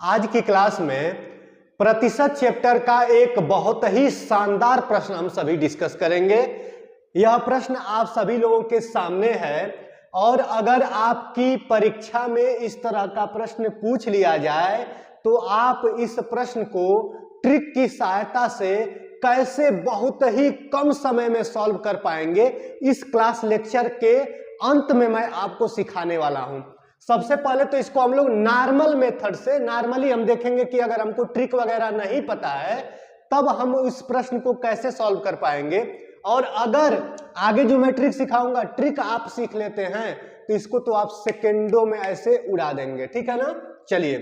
आज की क्लास में प्रतिशत चैप्टर का एक बहुत ही शानदार प्रश्न हम सभी डिस्कस करेंगे। यह प्रश्न आप सभी लोगों के सामने है और अगर आपकी परीक्षा में इस तरह का प्रश्न पूछ लिया जाए तो आप इस प्रश्न को ट्रिक की सहायता से कैसे बहुत ही कम समय में सॉल्व कर पाएंगे, इस क्लास लेक्चर के अंत में मैं आपको सिखाने वाला हूं। सबसे पहले तो इसको हम लोग नॉर्मल मेथड से नॉर्मली हम देखेंगे कि अगर हमको ट्रिक वगैरह नहीं पता है तब हम इस प्रश्न को कैसे सॉल्व कर पाएंगे, और अगर आगे जो मैं ट्रिक सिखाऊंगा ट्रिक आप सीख लेते हैं तो इसको तो आप सेकेंडों में ऐसे उड़ा देंगे। ठीक है ना। चलिए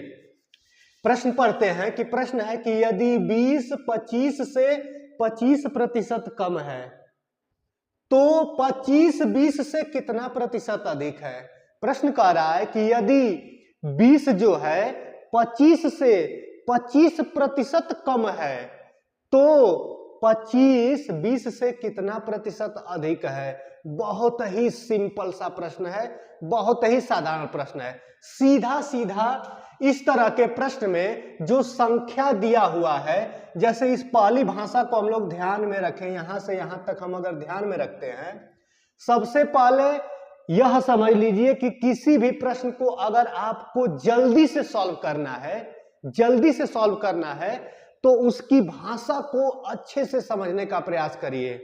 प्रश्न पढ़ते हैं कि प्रश्न है कि यदि 20 25 से 25% कम है तो 25 20 से कितना प्रतिशत अधिक है। प्रश्न कह रहा है कि यदि 20 जो है 25 से 25% कम है तो 25 20 से कितना प्रतिशत अधिक है। बहुत ही सिंपल सा प्रश्न है, बहुत ही साधारण प्रश्न है। सीधा सीधा इस तरह के प्रश्न में जो संख्या दिया हुआ है, जैसे इस पाली भाषा को हम लोग ध्यान में रखें, यहां से यहां तक हम अगर ध्यान में रखते हैं, सबसे पहले यह समझ लीजिए कि किसी भी प्रश्न को अगर आपको जल्दी से सॉल्व करना है, जल्दी से सॉल्व करना है तो उसकी भाषा को अच्छे से समझने का प्रयास करिए।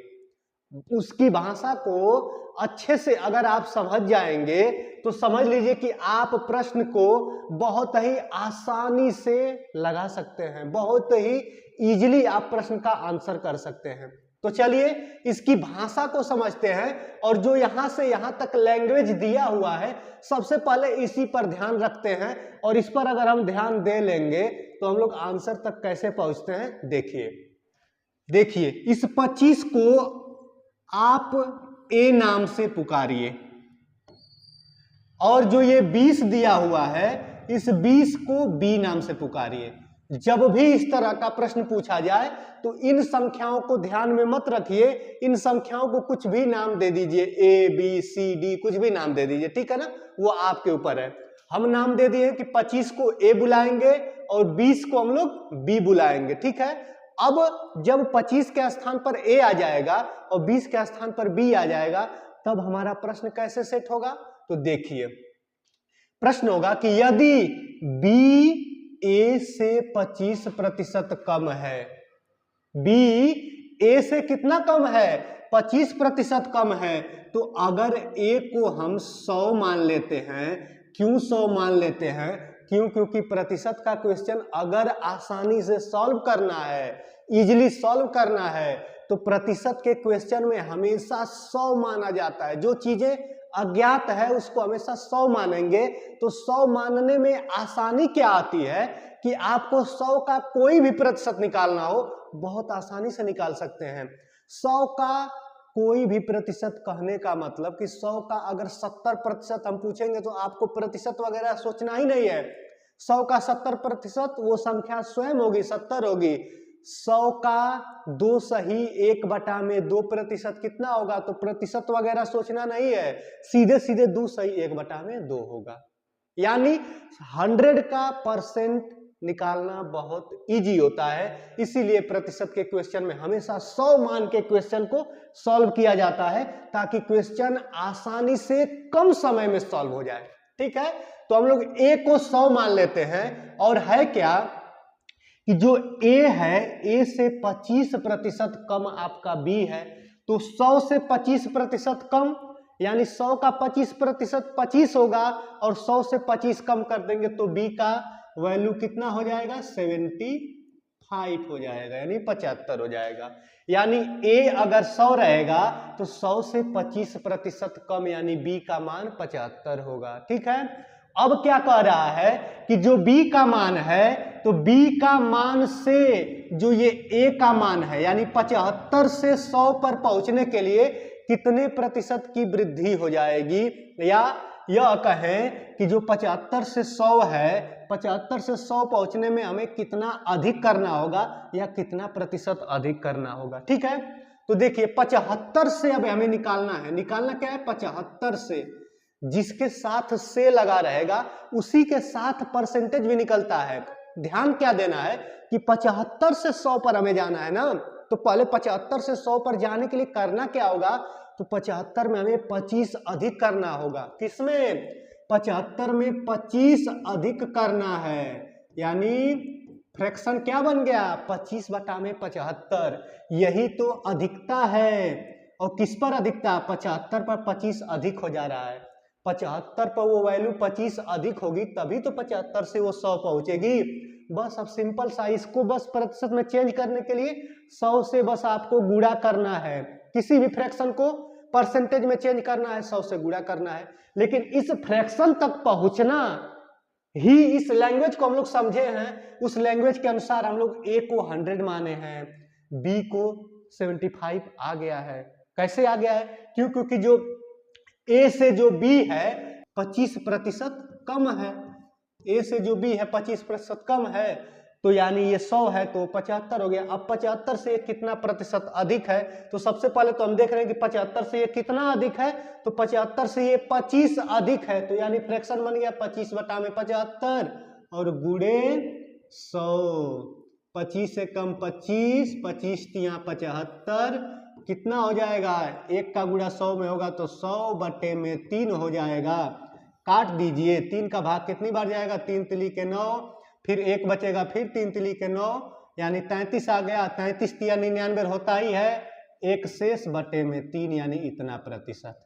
उसकी भाषा को अच्छे से अगर आप समझ जाएंगे तो समझ लीजिए कि आप प्रश्न को बहुत ही आसानी से लगा सकते हैं, बहुत ही इजीली आप प्रश्न का आंसर कर सकते हैं। तो चलिए इसकी भाषा को समझते हैं और जो यहां से यहां तक लैंग्वेज दिया हुआ है सबसे पहले इसी पर ध्यान रखते हैं, और इस पर अगर हम ध्यान दे लेंगे तो हम लोग आंसर तक कैसे पहुंचते हैं। देखिए इस 25 को आप ए नाम से पुकारिए और जो ये 20 दिया हुआ है इस 20 को बी नाम से पुकारिए। जब भी इस तरह का प्रश्न पूछा जाए तो इन संख्याओं को ध्यान में मत रखिए, इन संख्याओं को कुछ भी नाम दे दीजिए, ए बी सी डी कुछ भी नाम दे दीजिए। ठीक है ना, वो आपके ऊपर है। हम नाम दे दिए कि 25 को ए बुलाएंगे और 20 को हम लोग बी बुलाएंगे। ठीक है। अब जब 25 के स्थान पर ए आ जाएगा और 20 के स्थान पर बी आ जाएगा तब हमारा प्रश्न कैसे सेट होगा। तो देखिए प्रश्न होगा कि यदि बी ए से 25% कम है, बी ए से कितना कम है 25% कम है, तो अगर ए को हम 100 मान लेते हैं, क्यों 100 मान लेते हैं, क्योंकि प्रतिशत का क्वेश्चन अगर आसानी से सॉल्व करना है, इजीली सॉल्व करना है तो प्रतिशत के क्वेश्चन में हमेशा 100 माना जाता है। जो चीजें अज्ञात है उसको हमेशा 100 मानेंगे। तो 100 मानने में आसानी क्या आती है कि आपको 100 का कोई भी प्रतिशत निकालना हो बहुत आसानी से निकाल सकते हैं। 100 का कोई भी प्रतिशत कहने का मतलब कि 100 का अगर 70% हम पूछेंगे तो आपको प्रतिशत वगैरह सोचना ही नहीं है। 100 का 70% वो संख्या स्वयं होगी, 70 होगी। 100 का 2 सही 1/2% कितना होगा, तो प्रतिशत वगैरह सोचना नहीं है, सीधे सीधे 2 सही 1/2 होगा। यानी 100 का परसेंट निकालना बहुत इजी होता है, इसीलिए प्रतिशत के क्वेश्चन में हमेशा 100 मान के क्वेश्चन को सॉल्व किया जाता है ताकि क्वेश्चन आसानी से कम समय में सॉल्व हो जाए। ठीक है। तो हम लोग ए को 100 मान लेते हैं और है क्या कि जो ए है ए से 25% कम आपका बी है, तो 100 से 25% कम यानी 100 का 25% 25 होगा और 100 से 25 कम कर देंगे तो बी का वैल्यू कितना हो जाएगा 75 हो जाएगा, यानी 75 हो जाएगा। यानी ए अगर 100 रहेगा तो 100 से 25% कम यानी बी का मान 75 होगा। ठीक है। अब क्या कह रहा है कि जो बी का मान है तो बी का मान से जो ये ए का मान है यानी 75 से 100 पर पहुंचने के लिए कितने प्रतिशत की वृद्धि हो जाएगी, या यह कहें कि जो 75 से 100 है, 75 से 100 पहुंचने में हमें कितना अधिक करना होगा या कितना प्रतिशत अधिक करना होगा। ठीक है। तो देखिए 75 से अब हमें निकालना है, निकालना क्या है 75 से, जिसके साथ से लगा रहेगा उसी के साथ परसेंटेज भी निकलता है। ध्यान क्या देना है कि 75 से 100 पर हमें जाना है ना, तो पहले 75 से 100 पर जाने के लिए करना क्या होगा, तो 75 में हमें 25 अधिक करना होगा। किसमें? 75 में 25 अधिक करना है, यानी फ्रैक्शन क्या बन गया, 25 बटा में 75। यही तो अधिकता है। और किस पर अधिकता, 75 पर 25 अधिक हो जा रहा है। 75 पर वो वैल्यू 25 अधिक होगी तभी तो 75 से वो 100 पहुंचेगी। बस अब सिंपल सा इसको बस प्रतिशत में चेंज करने के लिए 100 से बस आपको गुणा करना है। किसी भी फ्रैक्शन को परसेंटेज में चेंज करना है, 100 से गुणा करना है। लेकिन इस फ्रैक्शन तक पहुंचना ही, इस लैंग्वेज को हम लोग समझे हैं, उस लैंग्वेज के अनुसार हम लोग a को 100 माने हैं, b को 75 आ गया है। कैसे आ गया है? क्योंकि जो a से जो b है 25% कम है, a से जो b है 25% कम है, तो यानी ये 100 है तो 75 हो गया। अब 75 से ये कितना प्रतिशत अधिक है, तो सबसे पहले तो हम देख रहे हैं कि 75 से ये कितना अधिक है, तो 75 से ये 25 अधिक है, तो यानी फ्रैक्शन बन गया 25 बटा में 75 और गुणे 100। 25 से कम 25, 25 तिया 75, कितना हो जाएगा, एक का गुणा 100 में होगा तो 100 बटे में 3 हो जाएगा। काट दीजिए, 3 का भाग कितनी बार जाएगा, 3 तिली के 9, फिर 1 बचेगा, फिर 3 तिली के 9, यानी 33 आ गया। 33 तिया 99 होता ही है, एक शेष बटे में 3 यानी इतना प्रतिशत।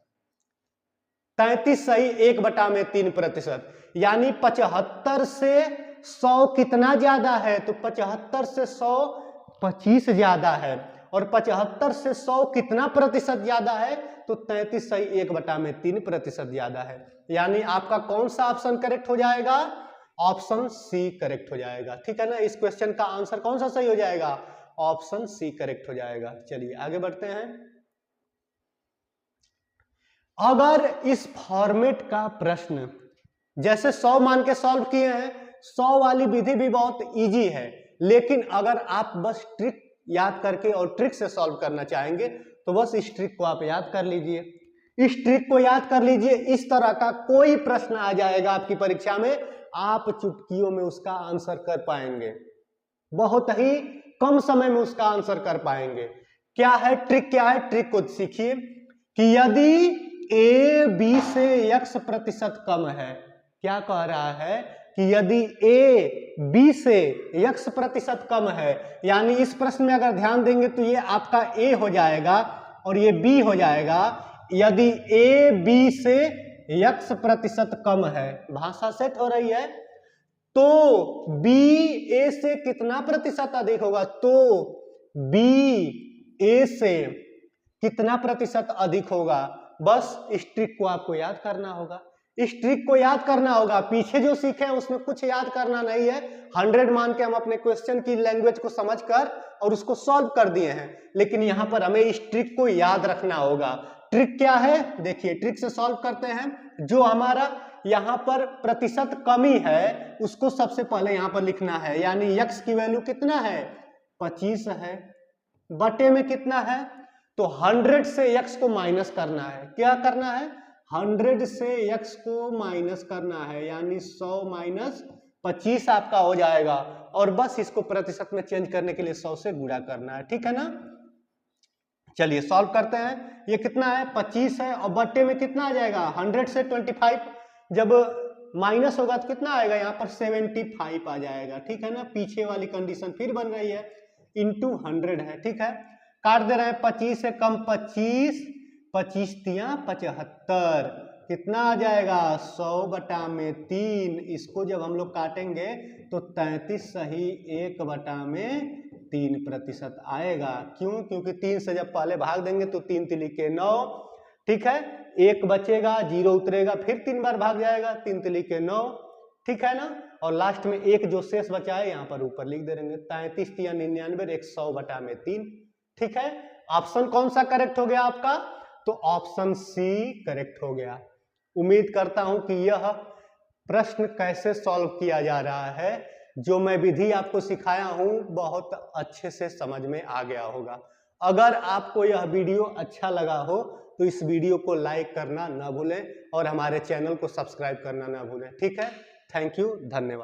33 सही 1 बटा में 3%, यानी 75 से 100 कितना ज्यादा है, तो 75 से 100 25 ज्यादा है। और 75 से 100 कितना प्रतिशत ज्यादा है, तो 33 सही 1 बटा में 3% ज्यादा है। यानी आपका कौन सा ऑप्शन करेक्ट हो जाएगा, ऑप्शन सी करेक्ट हो जाएगा। ठीक है ना, इस क्वेश्चन का आंसर कौन सा सही हो जाएगा, ऑप्शन सी करेक्ट हो जाएगा। चलिए आगे बढ़ते हैं। अगर इस फॉर्मेट का प्रश्न जैसे 100 मान के सॉल्व किए हैं, 100 वाली विधि भी बहुत इजी है, लेकिन अगर आप बस ट्रिक याद करके और ट्रिक से सॉल्व करना चाहेंगे तो बस इस ट्रिक को आप याद कर लीजिए। इस ट्रिक को याद कर लीजिए, इस तरह का कोई प्रश्न आ जाएगा आपकी परीक्षा में, आप चुटकियों में उसका आंसर कर पाएंगे, बहुत ही कम समय में उसका आंसर कर पाएंगे। क्या है ट्रिक, क्या है ट्रिक को सीखिए कि यदि a b से x% कम है, क्या कह रहा है कि यदि a b से x% कम है, यानी इस प्रश्न में अगर ध्यान देंगे तो ये आपका a हो जाएगा और ये b हो जाएगा। यदि a b से x% कम है, भाषा सेट हो रही है, तो b a से कितना प्रतिशत अधिक होगा, तो b a से कितना प्रतिशत अधिक होगा। बस इस ट्रिक को आपको याद करना होगा, इस ट्रिक को याद करना होगा। पीछे जो सीखे हैं उसमें कुछ याद करना नहीं है, 100 मान के हम अपने क्वेश्चन की लैंग्वेज को समझकर और उसको सॉल्व कर दिए हैं, लेकिन यहां पर हमें इस ट्रिक को याद रखना होगा। ट्रिक क्या है, देखिए ट्रिक से सॉल्व करते हैं। जो हमारा यहां पर प्रतिशत कमी है उसको सबसे पहले यहां पर लिखना है, यानी x की वैल्यू कितना है, 25 है, बटे में कितना है, तो 100 से x को माइनस करना है। क्या करना है, 100 से x को माइनस करना है, यानी 100 माइनस 25 आपका हो जाएगा। और बस इसको प्रतिशत में चेंज करने के लिए 100 से गुणा करना है। ठीक है ना, चलिए सॉल्व करते हैं। ये कितना है, 25 है, और बट्टे में कितना आ जाएगा, 100 से 25 जब माइनस होगा तो कितना आएगा, यहाँ पर 75 आ जाएगा। ठीक है ना, पीछे वाली कंडीशन फिर बन रही है, इंटू 100 है। ठीक है, काट दे रहे हैं, 25 से कम 25, 25 तिया 75, कितना आ जाएगा, 100 बटा में 3। इसको जब हम लोग काटेंगे तो 33 सही 1 बटा में 3% आएगा। क्यों, क्योंकि 3 से जब पहले भाग देंगे तो 3 तिली के 9, ठीक है, 1 बचेगा, 0 उतरेगा, फिर 3 बार भाग जाएगा, 3 तिली के 9, ठीक है ना, और लास्ट में 1 जो शेष बचा है यहाँ पर ऊपर लिख दे देंगे, 33 तिया 99, 100 बटा में 3। ठीक है, ऑप्शन कौन सा करेक्ट हो गया आपका, तो ऑप्शन सी करेक्ट हो गया। उम्मीद करता हूं कि यह प्रश्न कैसे सॉल्व किया जा रहा है, जो मैं विधि आपको सिखाया हूं, बहुत अच्छे से समझ में आ गया होगा। अगर आपको यह वीडियो अच्छा लगा हो तो इस वीडियो को लाइक करना ना भूलें और हमारे चैनल को सब्सक्राइब करना ना भूलें। ठीक है, थैंक यू, धन्यवाद।